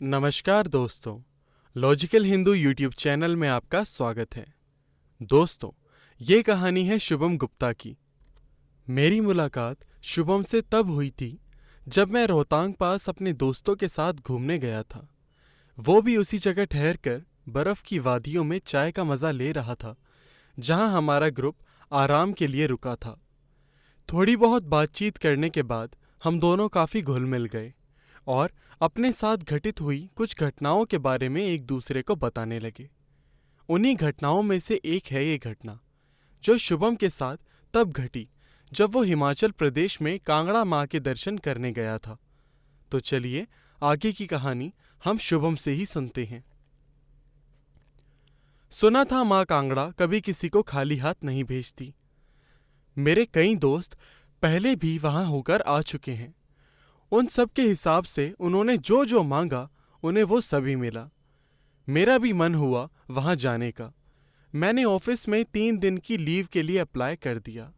नमस्कार दोस्तों, logical Hindu YouTube channel में आपका स्वागत है। दोस्तों, ये कहानी है शुभम गुप्ता की। मेरी मुलाकात शुभम से तब हुई थी जब मैं रोहतांग पास अपने दोस्तों के साथ घूमने गया था। वो भी उसी जगह ठहर कर बर्फ की वादियों में चाय का मज़ा ले रहा था जहां हमारा ग्रुप आराम के लिए रुका था। थोड़ी बहुत बातचीत करने के बाद हम दोनों काफ़ी घुल मिल गए और अपने साथ घटित हुई कुछ घटनाओं के बारे में एक दूसरे को बताने लगे। उन्हीं घटनाओं में से एक है ये घटना जो शुभम के साथ तब घटी जब वो हिमाचल प्रदेश में कांगड़ा माँ के दर्शन करने गया था। तो चलिए आगे की कहानी हम शुभम से ही सुनते हैं। सुना था माँ कांगड़ा कभी किसी को खाली हाथ नहीं भेजती। मेरे कई दोस्त पहले भी वहां होकर आ चुके हैं। उन सब के हिसाब से उन्होंने जो जो मांगा उन्हें वो सभी मिला। मेरा भी मन हुआ वहां जाने का। मैंने ऑफिस में 3 दिन की लीव के लिए अप्लाई कर दिया।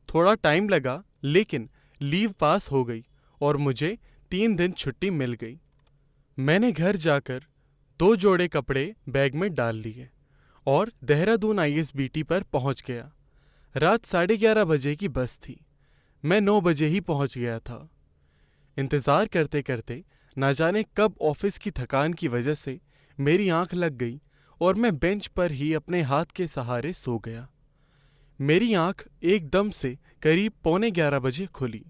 थोड़ा टाइम लगा लेकिन लीव पास हो गई और मुझे 3 दिन छुट्टी मिल गई। मैंने घर जाकर 2 जोड़े कपड़े बैग में डाल लिए और देहरादून आईएसबीटी पर पहुंच गया। रात 11:30 बजे की बस थी। मैं 9 बजे ही पहुंच गया था। इंतज़ार करते करते ना जाने कब ऑफिस की थकान की वजह से मेरी आंख लग गई और मैं बेंच पर ही अपने हाथ के सहारे सो गया। मेरी आंख एकदम से करीब 11:45 बजे खुली।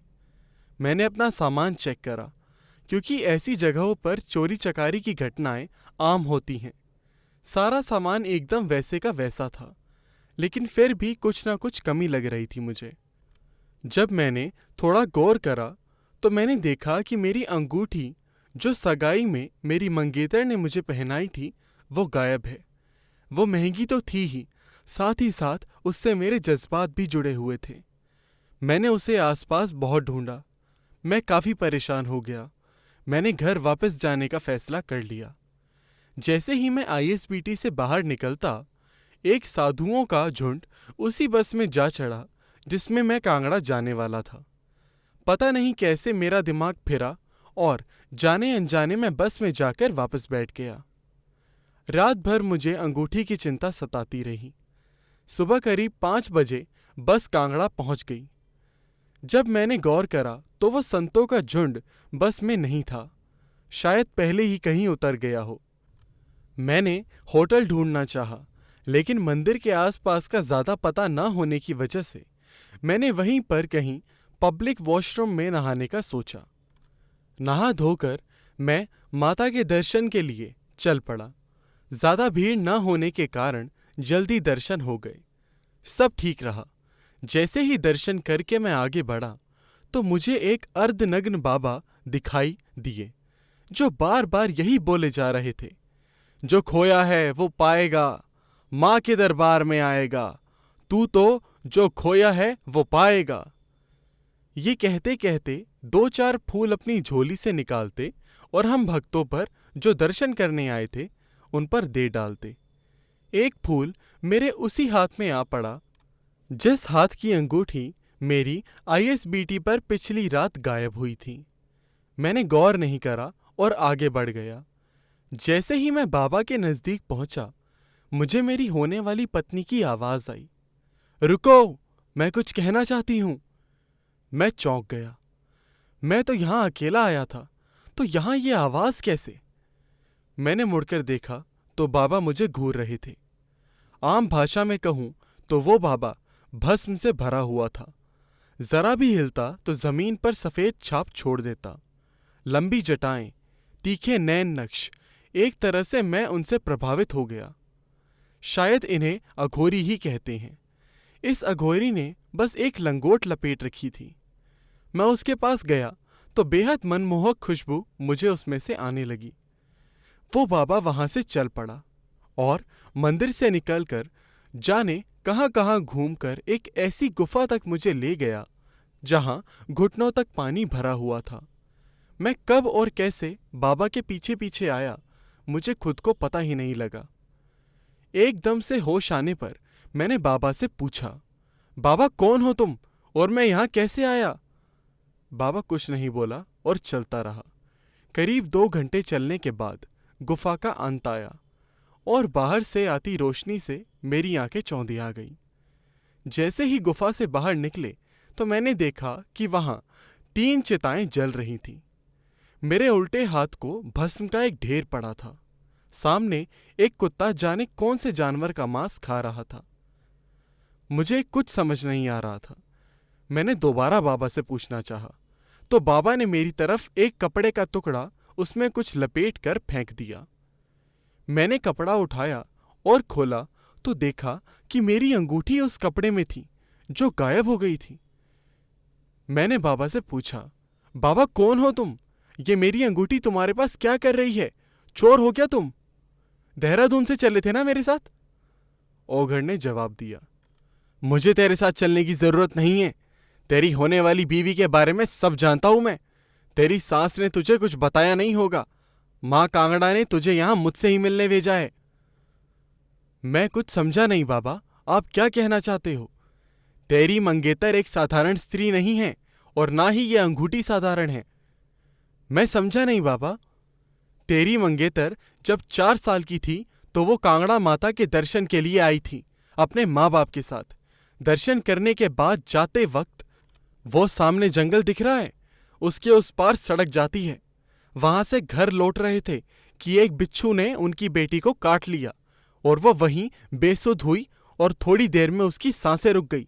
मैंने अपना सामान चेक करा क्योंकि ऐसी जगहों पर चोरी चकारी की घटनाएं आम होती हैं। सारा सामान एकदम वैसे का वैसा था, लेकिन फिर भी कुछ ना कुछ कमी लग रही थी मुझे। जब मैंने थोड़ा गौर करा तो मैंने देखा कि मेरी अंगूठी जो सगाई में मेरी मंगेतर ने मुझे पहनाई थी वो गायब है। वो महंगी तो थी ही, साथ ही साथ उससे मेरे जज्बात भी जुड़े हुए थे। मैंने उसे आसपास बहुत ढूंढा। मैं काफ़ी परेशान हो गया। मैंने घर वापस जाने का फैसला कर लिया। जैसे ही मैं आईएसबीटी से बाहर निकलता, एक साधुओं का झुंड उसी बस में जा चढ़ा जिसमें मैं कांगड़ा जाने वाला था। पता नहीं कैसे मेरा दिमाग फिरा और जाने अनजाने में बस में जाकर वापस बैठ गया। रात भर मुझे अंगूठी की चिंता सताती रही। सुबह करीब 5 बजे बस कांगड़ा पहुंच गई। जब मैंने गौर करा तो वो संतों का झुंड बस में नहीं था। शायद पहले ही कहीं उतर गया हो। मैंने होटल ढूंढना चाहा, लेकिन मंदिर के आसपास का ज़्यादा पता न होने की वजह से मैंने वहीं पर कहीं पब्लिक वॉशरूम में नहाने का सोचा। नहा धोकर मैं माता के दर्शन के लिए चल पड़ा। ज़्यादा भीड़ न होने के कारण जल्दी दर्शन हो गए। सब ठीक रहा। जैसे ही दर्शन करके मैं आगे बढ़ा तो मुझे एक अर्धनग्न बाबा दिखाई दिए जो बार बार यही बोले जा रहे थे, जो खोया है वो पाएगा, माँ के दरबार में आएगा, तू तो जो खोया है वो पाएगा। ये कहते कहते 2-4 फूल अपनी झोली से निकालते और हम भक्तों पर जो दर्शन करने आए थे उन पर दे डालते। एक फूल मेरे उसी हाथ में आ पड़ा जिस हाथ की अंगूठी मेरी आईएसबीटी पर पिछली रात गायब हुई थी। मैंने गौर नहीं करा और आगे बढ़ गया। जैसे ही मैं बाबा के नजदीक पहुंचा, मुझे मेरी होने वाली पत्नी की आवाज आई, रुको, मैं कुछ कहना चाहती हूं। मैं चौंक गया। मैं तो यहां अकेला आया था, तो यहां ये आवाज कैसे? मैंने मुड़कर देखा तो बाबा मुझे घूर रहे थे। आम भाषा में कहूं तो वो बाबा भस्म से भरा हुआ था। जरा भी हिलता तो जमीन पर सफेद छाप छोड़ देता। लंबी जटाएं, तीखे नैन नक्श, एक तरह से मैं उनसे प्रभावित हो गया। शायद इन्हें अघोरी ही कहते हैं। इस अघोरी ने बस एक लंगोट लपेट रखी थी। मैं उसके पास गया तो बेहद मनमोहक खुशबू मुझे उसमें से आने लगी। वो बाबा वहां से चल पड़ा और मंदिर से निकलकर जाने कहां कहां घूमकर एक ऐसी गुफा तक मुझे ले गया जहां घुटनों तक पानी भरा हुआ था। मैं कब और कैसे बाबा के पीछे पीछे आया, मुझे खुद को पता ही नहीं लगा। एकदम से होश आने पर मैंने बाबा से पूछा, बाबा कौन हो तुम और मैं यहाँ कैसे आया? बाबा कुछ नहीं बोला और चलता रहा। करीब 2 घंटे चलने के बाद गुफा का अंत आया और बाहर से आती रोशनी से मेरी आंखें चौंधिया गईं। जैसे ही गुफा से बाहर निकले तो मैंने देखा कि वहां 3 चिताएं जल रही थीं। मेरे उल्टे हाथ को भस्म का एक ढेर पड़ा था। सामने एक कुत्ता जाने कौन से जानवर का मांस खा रहा था। मुझे कुछ समझ नहीं आ रहा था। मैंने दोबारा बाबा से पूछना चाहा तो बाबा ने मेरी तरफ एक कपड़े का टुकड़ा उसमें कुछ लपेट कर फेंक दिया। मैंने कपड़ा उठाया और खोला तो देखा कि मेरी अंगूठी उस कपड़े में थी जो गायब हो गई थी। मैंने बाबा से पूछा, बाबा कौन हो तुम? ये मेरी अंगूठी तुम्हारे पास क्या कर रही है? चोर हो क्या तुम? देहरादून से चले थे ना मेरे साथ? ओघड़ ने जवाब दिया, मुझे तेरे साथ चलने की जरूरत नहीं है। तेरी होने वाली बीवी के बारे में सब जानता हूं मैं। तेरी सास ने तुझे कुछ बताया नहीं होगा। मां कांगड़ा ने तुझे यहां मुझसे ही मिलने भेजा है। मैं कुछ समझा नहीं बाबा, आप क्या कहना चाहते हो? तेरी मंगेतर एक साधारण स्त्री नहीं है और ना ही ये अंगूठी साधारण है। मैं समझा नहीं बाबा। तेरी मंगेतर जब 4 साल की थी तो वो कांगड़ा माता के दर्शन के लिए आई थी अपने माँ बाप के साथ। दर्शन करने के बाद जाते वक्त वो सामने जंगल दिख रहा है, उसके उस पार सड़क जाती है। वहां से घर लौट रहे थे कि एक बिच्छू ने उनकी बेटी को काट लिया और वो वहीं बेसुध हुई और थोड़ी देर में उसकी सांसें रुक गई।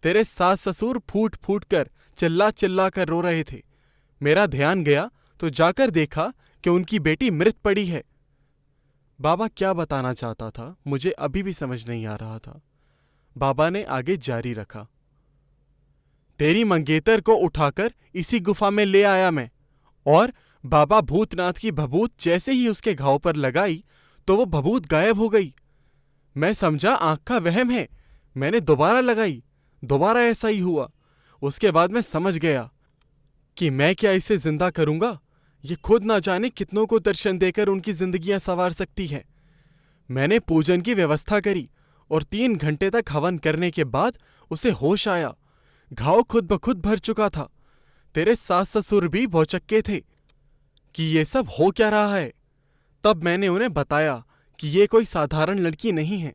तेरे सास ससुर फूट फूट कर चिल्ला चिल्ला कर रो रहे थे। मेरा ध्यान गया तो जाकर देखा कि उनकी बेटी मृत पड़ी है। बाबा क्या बताना चाहता था मुझे अभी भी समझ नहीं आ रहा था। बाबा ने आगे जारी रखा, तेरी मंगेतर को उठाकर इसी गुफा में ले आया मैं, और बाबा भूतनाथ की भभूत जैसे ही उसके घाव पर लगाई तो वो भभूत गायब हो गई। मैं समझा आंख का वहम है। मैंने दोबारा लगाई, दोबारा ऐसा ही हुआ। उसके बाद मैं समझ गया कि मैं क्या इसे जिंदा करूंगा? ये खुद ना जाने कितनों को दर्शन देकर उनकी जिंदगियां संवार सकती है। मैंने पूजन की व्यवस्था करी और 3 घंटे तक हवन करने के बाद उसे होश आया। घाव खुद ब खुद भर चुका था। तेरे सास ससुर भी भौचक्के थे कि ये सब हो क्या रहा है। तब मैंने उन्हें बताया कि ये कोई साधारण लड़की नहीं है।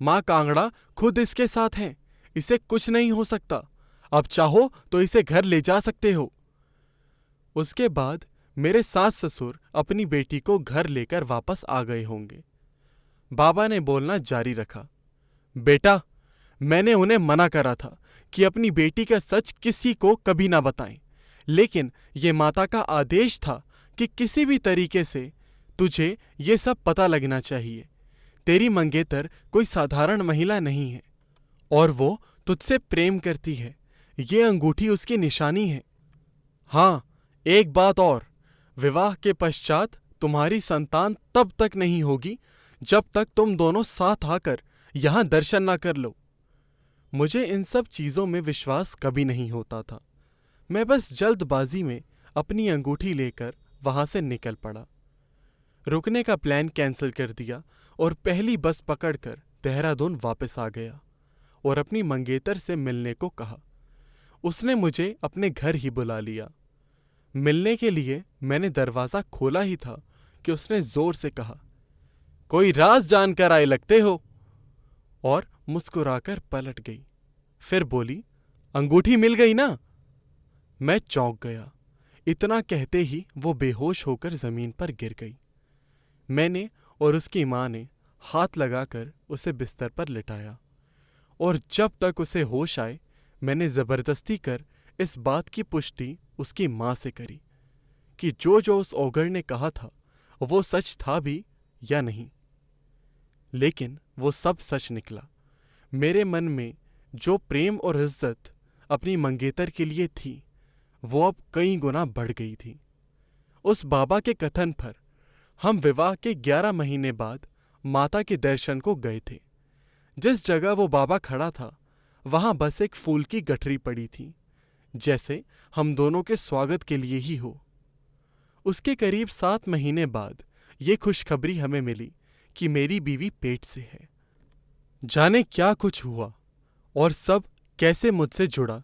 माँ कांगड़ा खुद इसके साथ हैं। इसे कुछ नहीं हो सकता। अब चाहो तो इसे घर ले जा सकते हो। उसके बाद मेरे सास ससुर अपनी बेटी को घर लेकर वापस आ गए होंगे। बाबा ने बोलना जारी रखा, बेटा, मैंने उन्हें मना करा था कि अपनी बेटी का सच किसी को कभी ना बताएं, लेकिन ये माता का आदेश था कि किसी भी तरीके से तुझे ये सब पता लगना चाहिए। तेरी मंगेतर कोई साधारण महिला नहीं है और वो तुझसे प्रेम करती है। ये अंगूठी उसकी निशानी है। हाँ, एक बात और, विवाह के पश्चात तुम्हारी संतान तब तक नहीं होगी जब तक तुम दोनों साथ आकर यहां दर्शन ना कर लो। मुझे इन सब चीजों में विश्वास कभी नहीं होता था। मैं बस जल्दबाजी में अपनी अंगूठी लेकर वहां से निकल पड़ा। रुकने का प्लान कैंसिल कर दिया और पहली बस पकड़कर देहरादून वापस आ गया और अपनी मंगेतर से मिलने को कहा। उसने मुझे अपने घर ही बुला लिया। मिलने के लिए मैंने दरवाजा खोला ही था कि उसने जोर से कहा, कोई राज जानकर आए लगते हो, और मुस्कुराकर पलट गई। फिर बोली, अंगूठी मिल गई ना? मैं चौंक गया। इतना कहते ही वो बेहोश होकर जमीन पर गिर गई। मैंने और उसकी मां ने हाथ लगाकर उसे बिस्तर पर लिटाया और जब तक उसे होश आए मैंने जबरदस्ती कर इस बात की पुष्टि उसकी मां से करी कि जो जो उस ओघड़ ने कहा था वो सच था भी या नहीं। लेकिन वो सब सच निकला। मेरे मन में जो प्रेम और इज्जत अपनी मंगेतर के लिए थी वो अब कई गुना बढ़ गई थी। उस बाबा के कथन पर हम विवाह के 11 महीने बाद माता के दर्शन को गए थे। जिस जगह वो बाबा खड़ा था वहां बस एक फूल की गठरी पड़ी थी, जैसे हम दोनों के स्वागत के लिए ही हो। उसके करीब 7 महीने बाद ये खुशखबरी हमें मिली कि मेरी बीवी पेट से है। जाने क्या कुछ हुआ और सब कैसे मुझसे जुड़ा,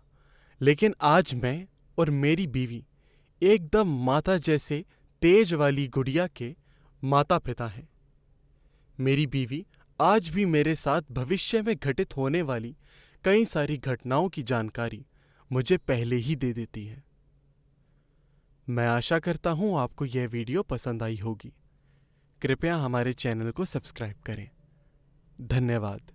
लेकिन आज मैं और मेरी बीवी एकदम माता जैसे तेज वाली गुड़िया के माता पिता हैं। मेरी बीवी आज भी मेरे साथ भविष्य में घटित होने वाली कई सारी घटनाओं की जानकारी मुझे पहले ही दे देती है। मैं आशा करता हूँ आपको यह वीडियो पसंद आई होगी। कृपया हमारे चैनल को सब्सक्राइब करें। धन्यवाद।